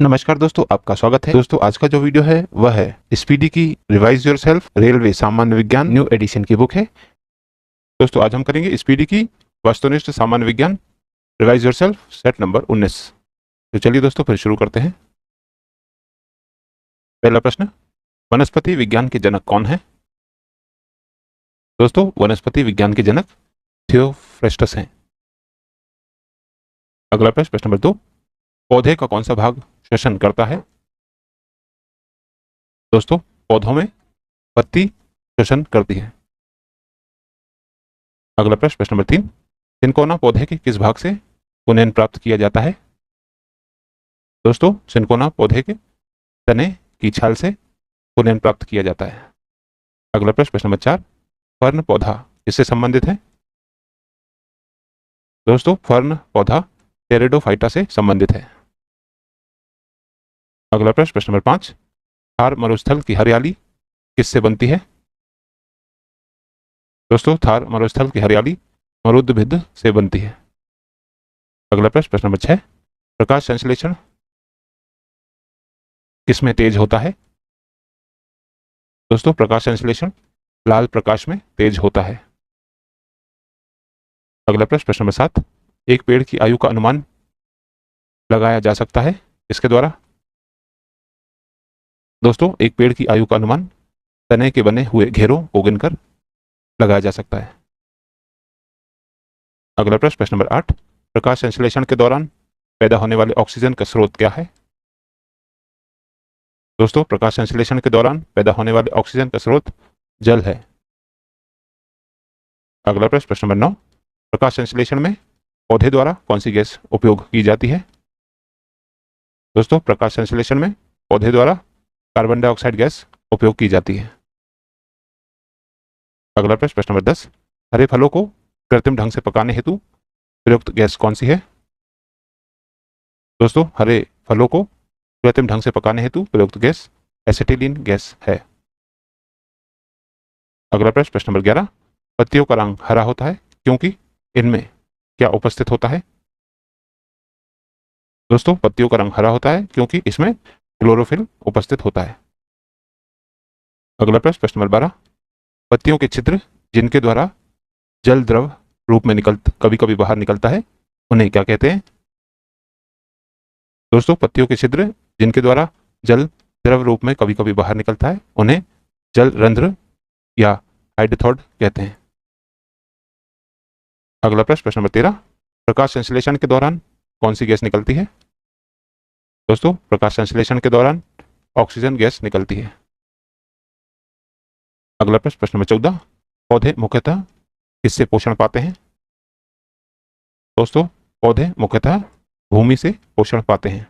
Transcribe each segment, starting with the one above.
नमस्कार दोस्तों, आपका स्वागत है। दोस्तों, आज का जो वीडियो है वह है स्पीडी की रिवाइज योरसेल्फ रेलवे सामान्य विज्ञान न्यू एडिशन की बुक है। दोस्तों, आज हम करेंगे स्पीडी की वस्तुनिष्ठ सामान्य विज्ञान रिवाइज योरसेल्फ सेट नंबर 19। तो चलिए दोस्तों, फिर शुरू करते हैं। पहला प्रश्न, वनस्पति विज्ञान के जनक कौन है? दोस्तों, वनस्पति विज्ञान के जनक थियोफ्रेस्टस हैं। अगला प्रश्न, प्रश्न नंबर 2, पौधे का कौन सा भाग श्वसन करता है? दोस्तों, पौधों में पत्ती श्वसन करती है। अगला प्रश्न, प्रश्न नंबर 3, सिनकोना पौधे के किस भाग से पुनः प्राप्त किया जाता है? दोस्तों, सिनकोना पौधे के तने की छाल से पुनः प्राप्त किया जाता है। अगला प्रश्न, प्रश्न नंबर 4, फर्न पौधा किससे संबंधित है? दोस्तों, फर्न पौधा टेरिडोफाइटा से संबंधित है। अगला प्रश्न, प्रश्न नंबर 5, थार मरुस्थल की हरियाली किससे बनती है? दोस्तों, थार मरुस्थल की हरियाली मरुद्भिद से बनती है। अगला प्रश्न, प्रश्न नंबर 6, प्रकाश संश्लेषण किसमें तेज होता है? दोस्तों, प्रकाश संश्लेषण लाल प्रकाश में तेज होता है। अगला प्रश्न, प्रश्न नंबर 7, एक पेड़ की आयु का अनुमान लगाया जा सकता है इसके द्वारा? दोस्तों, एक पेड़ की आयु का अनुमान तने के बने हुए घेरों को गिनकर लगाया जा सकता है। अगला प्रश्न, प्रश्न नंबर 8, प्रकाश संश्लेषण के दौरान पैदा होने वाले ऑक्सीजन का स्रोत क्या है? दोस्तों, प्रकाश संश्लेषण के दौरान पैदा होने वाले ऑक्सीजन का स्रोत जल है। अगला प्रश्न, प्रश्न नंबर 9, प्रकाश संश्लेषण में पौधे द्वारा कौन सी गैस उपयोग की जाती है? दोस्तों, प्रकाश संश्लेषण में पौधे द्वारा कार्बन डाइऑक्साइड गैस उपयोग की जाती है। अगला प्रश्न, प्रश्न नंबर 10, हरे फलों को कृत्रिम ढंग से पकाने हेतु प्रयुक्त गैस कौन सी है? दोस्तों, हरे फलों को कृत्रिम ढंग से पकाने हेतु प्रयुक्त गैस एसिटिलीन गैस है। अगला प्रश्न, प्रश्न नंबर 11, पत्तियों का रंग हरा होता है क्योंकि इनमें क्या उपस्थित होता है? दोस्तों, पत्तियों का रंग हरा होता है क्योंकि इसमें क्लोरोफिल उपस्थित होता है। अगला प्रश्न, प्रश्न नंबर 12, पत्तियों के छिद्र जिनके द्वारा जल द्रव रूप में कभी कभी बाहर निकलता है उन्हें क्या कहते हैं? दोस्तों, पत्तियों के छिद्र जिनके द्वारा जल द्रव रूप में कभी कभी बाहर निकलता है उन्हें जल रंध्र या हाइडथॉड कहते हैं। अगला प्रश्न, प्रश्न नंबर 13, प्रकाश संश्लेषण के दौरान कौन सी गैस निकलती है? दोस्तों, प्रकाश संश्लेषण के दौरान ऑक्सीजन गैस निकलती है। अगला प्रश्न, प्रश्न नंबर 14, पौधे मुख्यतः किससे पोषण पाते हैं? दोस्तों, पौधे मुख्यतः भूमि से पोषण पाते हैं।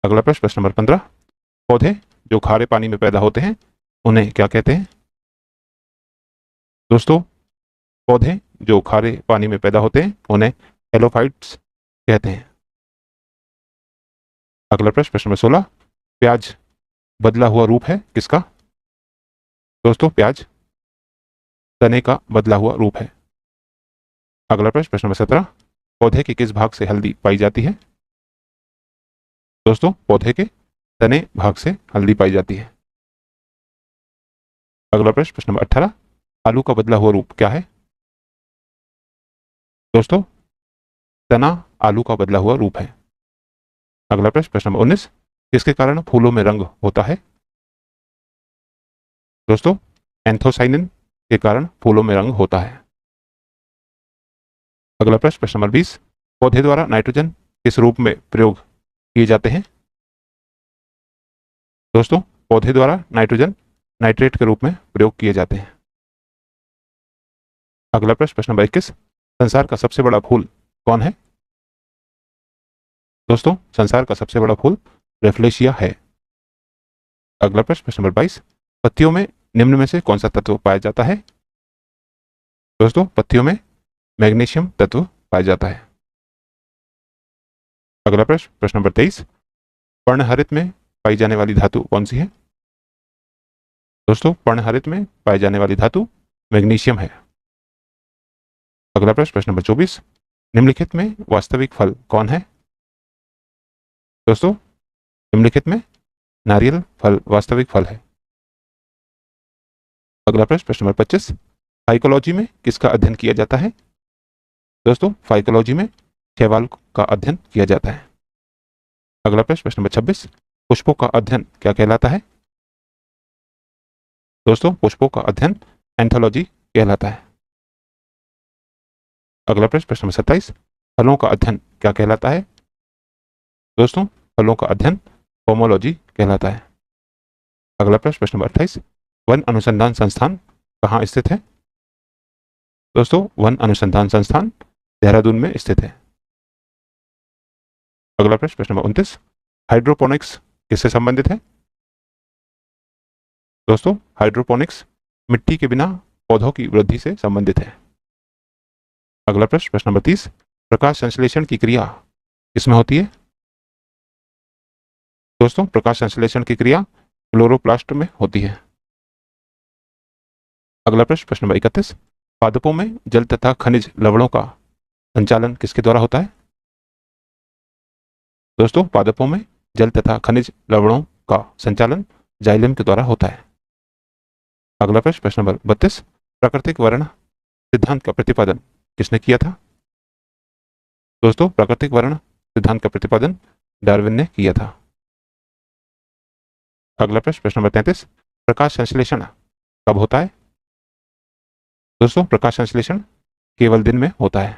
अगला प्रश्न, प्रश्न नंबर 15, पौधे जो खारे पानी में पैदा होते हैं उन्हें क्या कहते हैं? दोस्तों, पौधे जो खारे पानी में पैदा होते हैं उन्हें हेलोफाइट्स कहते हैं। अगला प्रश्न, प्रश्न नंबर 16, प्याज बदला हुआ रूप है किसका? दोस्तों, प्याज तने का बदला हुआ रूप है। अगला प्रश्न, प्रश्न नंबर 17, पौधे के किस भाग से हल्दी पाई जाती है? दोस्तों, पौधे के तने भाग से हल्दी पाई जाती है। अगला प्रश्न, प्रश्न नंबर 18, आलू का बदला हुआ रूप क्या है? दोस्तों, तना आलू का बदला हुआ रूप है। अगला प्रश्न, प्रश्न नंबर 19, किसके कारण फूलों में रंग होता है? दोस्तों, एंथोसाइनिन के कारण फूलों में रंग होता है। अगला प्रश्न, प्रश्न नंबर 20, पौधे द्वारा नाइट्रोजन किस रूप में प्रयोग किए जाते हैं? दोस्तों, पौधे द्वारा नाइट्रोजन नाइट्रेट के रूप में प्रयोग किए जाते हैं। अगला प्रश्न, प्रश्न नंबर 21, संसार का सबसे बड़ा फूल कौन है? दोस्तों, संसार का सबसे बड़ा फूल रेफ्लेशिया है। अगला प्रश्न, प्रश्न नंबर 22, पत्तियों में निम्न में से कौन सा तत्व पाया जाता है? दोस्तों, पत्तियों में मैग्नीशियम तत्व पाया जाता है। अगला प्रश्न, प्रश्न नंबर 23, पर्णहरित में पाई जाने वाली धातु कौन सी है? दोस्तों, पर्णहरित में पाई जाने वाली धातु मैग्नीशियम है। अगला प्रश्न, प्रश्न नंबर 24, निम्नलिखित में वास्तविक फल कौन है? दोस्तों, निम्नलिखित में नारियल फल वास्तविक फल है? अगला प्रश्न, प्रश्न नंबर 25, फाइकोलॉजी में किसका अध्ययन किया जाता है? दोस्तों, फाइकोलॉजी में शैवाल का अध्ययन किया जाता है। अगला प्रश्न, प्रश्न नंबर 26, पुष्पों का अध्ययन क्या कहलाता है? दोस्तों, पुष्पों का अध्ययन एंथोलॉजी कहलाता है। अगला प्रश्न, प्रश्न नंबर 27, फलों का अध्ययन क्या कहलाता है? दोस्तों, फलों का अध्ययन पोमोलॉजी कहलाता है। अगला प्रश्न, प्रश्न नंबर 28, वन अनुसंधान संस्थान कहाँ स्थित है? दोस्तों, वन अनुसंधान संस्थान देहरादून में स्थित है। अगला प्रश्न, प्रश्न नंबर 29, हाइड्रोपोनिक्स किससे संबंधित है? दोस्तों, हाइड्रोपोनिक्स मिट्टी के बिना पौधों की वृद्धि से संबंधित है। अगला प्रश्न, प्रश्न नंबर 30, प्रकाश संश्लेषण की क्रिया किसमें होती है? दोस्तों, प्रकाश संश्लेषण की क्रिया क्लोरोप्लास्ट में होती है। अगला प्रश्न, प्रश्न नंबर 31, पादपों में जल तथा खनिज लवणों का संचालन किसके द्वारा होता है? दोस्तों, पादपों में जल तथा खनिज लवणों का संचालन जाइलम के द्वारा होता है। अगला प्रश्न, प्रश्न नंबर 32, प्राकृतिक वर्ण सिद्धांत का प्रतिपादन किसने किया था? दोस्तों, प्राकृतिक वर्ण सिद्धांत का प्रतिपादन डार्विन ने किया था। अगला प्रश्न, प्रश्न नंबर 33, प्रकाश संश्लेषण कब होता है? दोस्तों, प्रकाश संश्लेषण केवल दिन में होता है।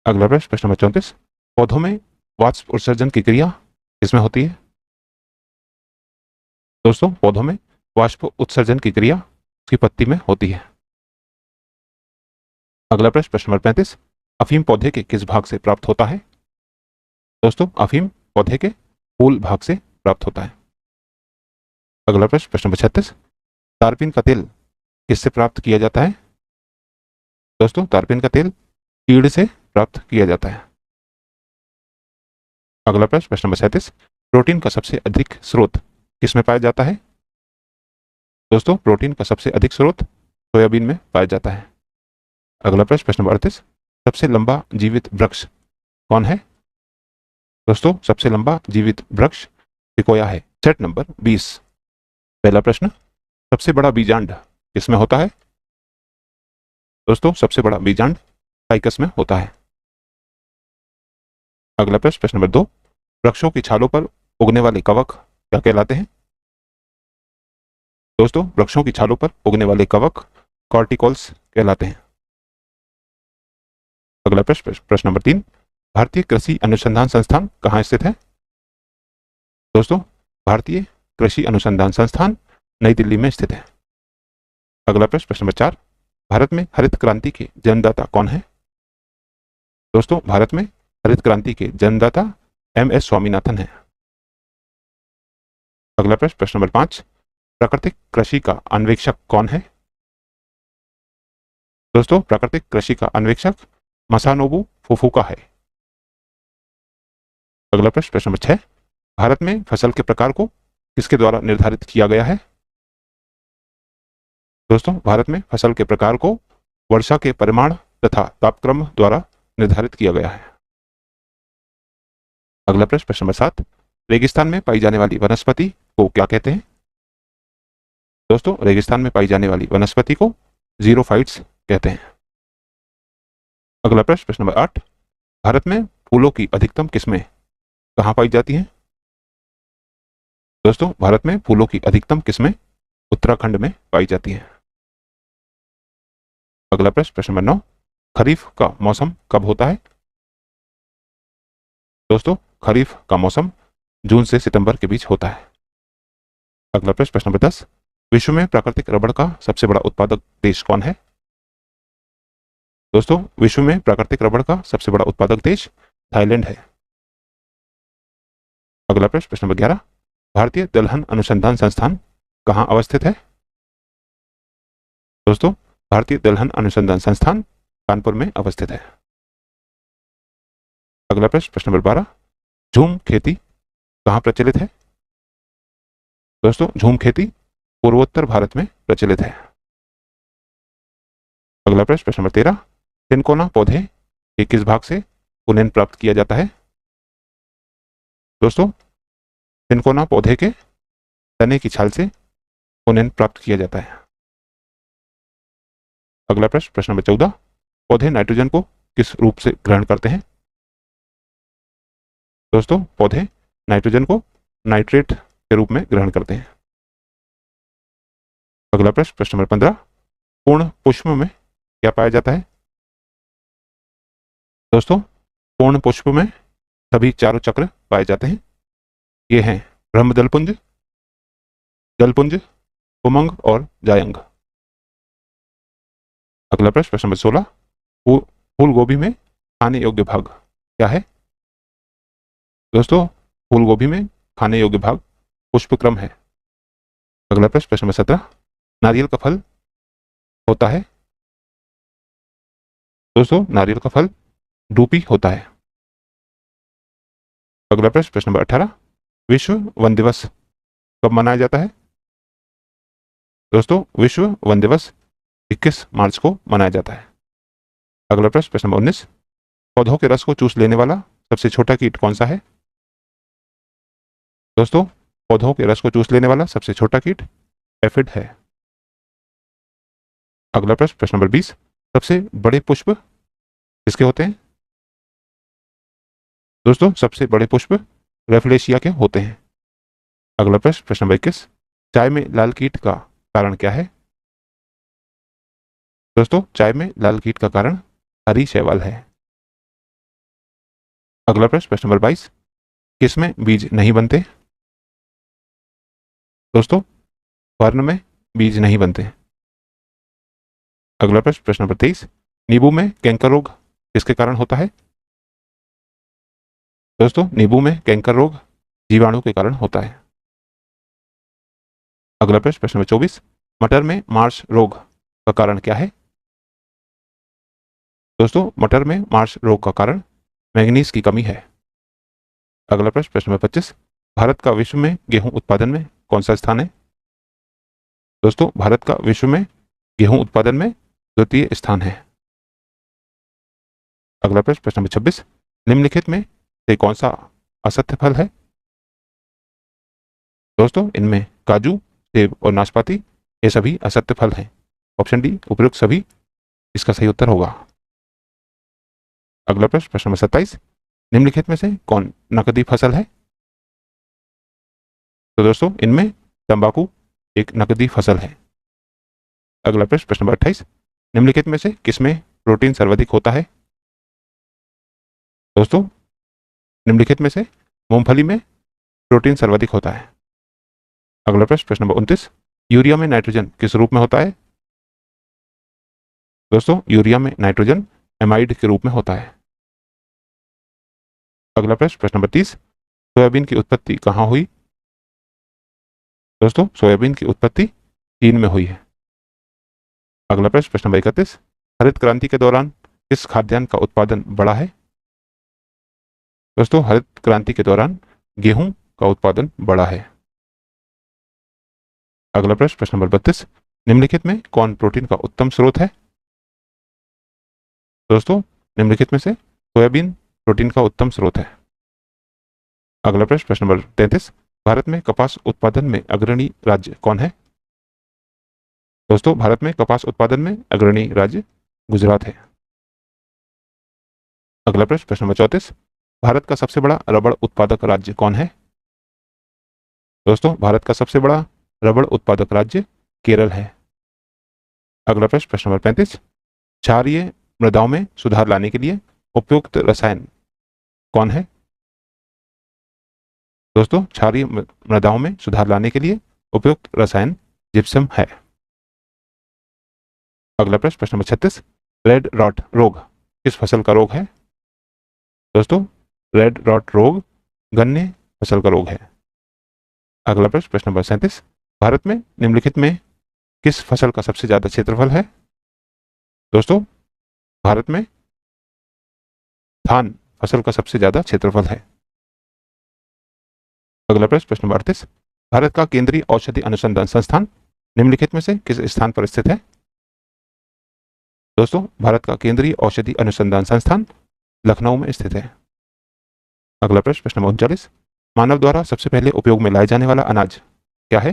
अगला प्रश्न, प्रश्न नंबर 34, पौधों में वाष्प उत्सर्जन की क्रिया किसमें होती है? दोस्तों, पौधों में वाष्प उत्सर्जन की क्रिया उसकी पत्ती में होती है। अगला प्रश्न, प्रश्न नंबर 35, अफीम पौधे के किस भाग से प्राप्त होता है? दोस्तों, अफीम पौधे के फूल भाग से प्राप्त होता है। अगला प्रश्न, प्रश्न नंबर 36, तारपीन का तेल किससे प्राप्त किया जाता है? दोस्तों, तारपीन का तेल कीड़ से प्राप्त किया जाता है। अगला प्रश्न, प्रश्न नंबर 37, प्रोटीन का सबसे अधिक स्रोत किसमें पाया जाता है? दोस्तों, प्रोटीन का सबसे अधिक स्रोत सोयाबीन में पाया जाता है। अगला प्रश्न, प्रश्न नंबर 38, सबसे लंबा जीवित वृक्ष कौन है? दोस्तों, सबसे लंबा जीवित वृक्ष सिकोया है। सेट नंबर 20, पहला प्रश्न, सबसे बड़ा बीजांड किसमें होता है? दोस्तों, सबसे बड़ा बीजांड फाइकस में होता है। अगला प्रश्न, प्रश्न नंबर 2, वृक्षों की छालों पर उगने वाले कवक क्या कहलाते हैं? दोस्तों, वृक्षों की छालों पर उगने वाले कवक कॉर्टिकॉल्स कहलाते हैं। अगला प्रश्न, प्रश्न नंबर 3, भारतीय कृषि अनुसंधान संस्थान कहाँ स्थित है? दोस्तों, भारतीय कृषि अनुसंधान संस्थान नई दिल्ली में स्थित है। अगला प्रश्न, प्रश्न नंबर 4, भारत में हरित क्रांति के जन्मदाता कौन है? दोस्तों, भारत में हरित क्रांति के जन्मदाता MS स्वामीनाथन है। अगला प्रश्न, प्रश्न नंबर 5, प्राकृतिक कृषि का अन्वेषक कौन है? दोस्तों, प्राकृतिक कृषि का अन्वेषक मसानोबु फुफुका है। अगला प्रश्न, प्रश्न नंबर 6, भारत में फसल के प्रकार को किसके द्वारा निर्धारित किया गया है? दोस्तों, भारत में फसल के प्रकार को वर्षा के परिमाण तथा तापक्रम द्वारा निर्धारित किया गया है। अगला प्रश्न, प्रश्न नंबर 7, रेगिस्तान में पाई जाने वाली वनस्पति को क्या कहते हैं? दोस्तों, रेगिस्तान में पाई जाने वाली वनस्पति को जीरोफाइट्स कहते हैं। अगला प्रश्न, प्रश्न नंबर 8, भारत में फूलों की अधिकतम किस्में कहाँ पाई जाती हैं? दोस्तों, भारत में फूलों की अधिकतम किस्में उत्तराखंड में पाई जाती हैं। अगला प्रश्न, प्रश्न नंबर 9, खरीफ का मौसम कब होता है? दोस्तों, खरीफ का मौसम जून से सितंबर के बीच होता है। अगला प्रश्न, प्रश्न नंबर 10, विश्व में प्राकृतिक रबड़ का सबसे बड़ा उत्पादक देश कौन है? दोस्तों, विश्व में प्राकृतिक रबड़ का सबसे बड़ा उत्पादक देश थाईलैंड है। अगला प्रश्न, प्रश्न नंबर 11, भारतीय दलहन अनुसंधान संस्थान कहाँ अवस्थित है? दोस्तों, भारतीय दलहन अनुसंधान संस्थान कानपुर में अवस्थित है। अगला प्रश्न, प्रश्न नंबर 12, झूम खेती कहाँ प्रचलित है? दोस्तों, झूम खेती पूर्वोत्तर भारत में प्रचलित है। अगला प्रश्न, प्रश्न नंबर 13, सिनकोना पौधे के किस भाग से पुनः प्राप्त किया जाता है? दोस्तों, सिनकोना पौधे के तने की छाल से कोनेन प्राप्त किया जाता है। अगला प्रश्न, प्रश्न नंबर 14, पौधे नाइट्रोजन को किस रूप से ग्रहण करते हैं? दोस्तों, पौधे नाइट्रोजन को नाइट्रेट के रूप में ग्रहण करते हैं। अगला प्रश्न, प्रश्न नंबर 15, पूर्ण पुष्प में क्या पाया जाता है? दोस्तों, पूर्ण पुष्प में सभी चारों चक्र पाए जाते हैं। ये हैं ब्रह्मदलपुंज, दलपुंज, उमंग और जायंग। अगला प्रश्न, प्रश्न नंबर 16, फूल गोभी में खाने योग्य भाग क्या है? दोस्तों, फूल गोभी में खाने योग्य भाग पुष्पक्रम है। अगला प्रश्न, प्रश्न नंबर 17, नारियल का फल होता है? दोस्तों, नारियल का फल डूपी होता है। अगला प्रश्न, प्रश्न नंबर 18, विश्व वन दिवस कब मनाया जाता है? दोस्तों, विश्व वन दिवस 21 मार्च को मनाया जाता है। अगला प्रश्न, प्रश्न नंबर 19, पौधों के रस को चूस लेने वाला सबसे छोटा कीट कौन सा है? दोस्तों, पौधों के रस को चूस लेने वाला सबसे छोटा कीट एफिड है। अगला प्रश्न, प्रश्न नंबर 20, सबसे बड़े पुष्प किसके होते हैं? दोस्तों, सबसे बड़े पुष्प रेफलेशिया के होते हैं। अगला प्रश्न, प्रश्न नंबर 21, चाय में लाल कीट का कारण क्या है? दोस्तों, चाय में लाल कीट का कारण हरी शैवाल है। अगला प्रश्न, प्रश्न नंबर 22, किसमें बीज नहीं बनते? दोस्तों, फर्न में बीज नहीं बनते। अगला प्रश्न, प्रश्न नंबर 23, नींबू में कैंकर रोग किसके कारण होता है? दोस्तों, नींबू में कैंकर रोग जीवाणु के कारण होता है। अगला प्रश्न, प्रश्न नंबर 24, मटर में मार्श रोग का कारण क्या है? दोस्तों, मटर में मार्श रोग का कारण मैंगनीज की कमी है। अगला प्रश्न, प्रश्न नंबर 25, भारत का विश्व में गेहूं उत्पादन में कौन सा स्थान है? दोस्तों, भारत का विश्व में गेहूं उत्पादन में द्वितीय स्थान है। अगला प्रश्न, प्रश्न नंबर 26, निम्नलिखित में से कौन सा असत्य फल है? दोस्तों, इनमें काजू, सेब और नाशपाती ये सभी असत्य फल हैं। ऑप्शन डी उपयुक्त सभी इसका सही उत्तर होगा। अगला प्रश्न, प्रश्न नंबर 27, निम्नलिखित में से कौन नकदी फसल है? तो दोस्तों, इनमें तंबाकू एक नकदी फसल है। अगला प्रश्न, प्रश्न नंबर 28, निम्नलिखित में से किसमें प्रोटीन सर्वाधिक होता है? दोस्तों, निम्नलिखित में से मूंगफली में प्रोटीन सर्वाधिक होता है। अगला प्रश्न, प्रश्न नंबर 29, यूरिया में नाइट्रोजन किस रूप में होता है? दोस्तों, यूरिया में नाइट्रोजन एमाइड के रूप में होता है। अगला प्रश्न, प्रश्न नंबर 30, सोयाबीन की उत्पत्ति कहाँ हुई? दोस्तों, सोयाबीन की उत्पत्ति चीन में हुई है। अगला प्रश्न, प्रश्न नंबर 31, हरित क्रांति के दौरान किस खाद्यान्न का उत्पादन बढ़ा है? दोस्तों, हरित क्रांति के दौरान गेहूं का उत्पादन बढ़ा है। अगला प्रश्न, प्रश्न नंबर 32, निम्नलिखित में कौन प्रोटीन का उत्तम स्रोत है? दोस्तों, निम्नलिखित में से सोयाबीन प्रोटीन का उत्तम स्रोत है। अगला प्रश्न, प्रश्न नंबर 33, भारत में कपास उत्पादन में अग्रणी राज्य कौन है? दोस्तों, भारत में कपास उत्पादन में अग्रणी राज्य गुजरात है। अगला प्रश्न, प्रश्न नंबर 34, भारत का सबसे बड़ा रबड़ उत्पादक राज्य कौन है? दोस्तों, भारत का सबसे बड़ा रबड़ उत्पादक राज्य केरल है। अगला प्रश्न, प्रश्न नंबर 35, क्षारीय मृदाओं में सुधार लाने के लिए उपयुक्त रसायन कौन है? दोस्तों, क्षारीय मृदाओं में सुधार लाने के लिए उपयुक्त रसायन जिप्सम है। अगला प्रश्न, प्रश्न नंबर 36, रेड रॉट रोग किस फसल का रोग है? दोस्तों, रेड रॉट रोग गन्ने फसल का रोग है। अगला प्रश्न, प्रश्न नंबर 37, भारत में निम्नलिखित में किस फसल का सबसे ज्यादा क्षेत्रफल है? दोस्तों, भारत में धान फसल का सबसे ज्यादा क्षेत्रफल है। अगला प्रश्न, प्रश्न नंबर 38, भारत का केंद्रीय औषधि अनुसंधान संस्थान निम्नलिखित में से किस स्थान पर स्थित है? दोस्तों, भारत का केंद्रीय औषधि अनुसंधान संस्थान लखनऊ में स्थित है। अगला प्रश्न, प्रश्न नंबर 39, मानव द्वारा सबसे पहले उपयोग में लाए जाने वाला अनाज क्या है?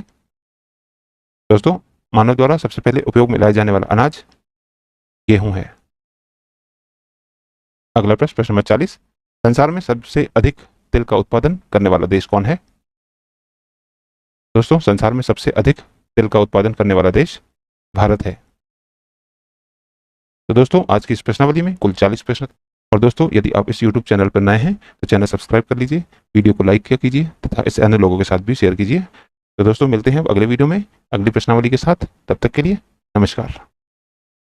दोस्तों, मानव द्वारा सबसे पहले उपयोग में लाए जाने वाला अनाज गेहूं है। अगला प्रश्न, प्रश्न नंबर 40, संसार में सबसे अधिक तिल का उत्पादन करने वाला देश कौन है? दोस्तों, संसार में सबसे अधिक तिल का उत्पादन करने वाला देश भारत है। तो दोस्तों, आज की इस प्रश्नावली में कुल 40 प्रश्न। और दोस्तों, यदि आप इस YouTube चैनल पर नए हैं तो चैनल सब्सक्राइब कर लीजिए, वीडियो को लाइक कीजिए तथा इसे अन्य लोगों के साथ भी शेयर कीजिए। तो दोस्तों, मिलते हैं अब अगले वीडियो में अगली प्रश्नावली के साथ। तब तक के लिए नमस्कार।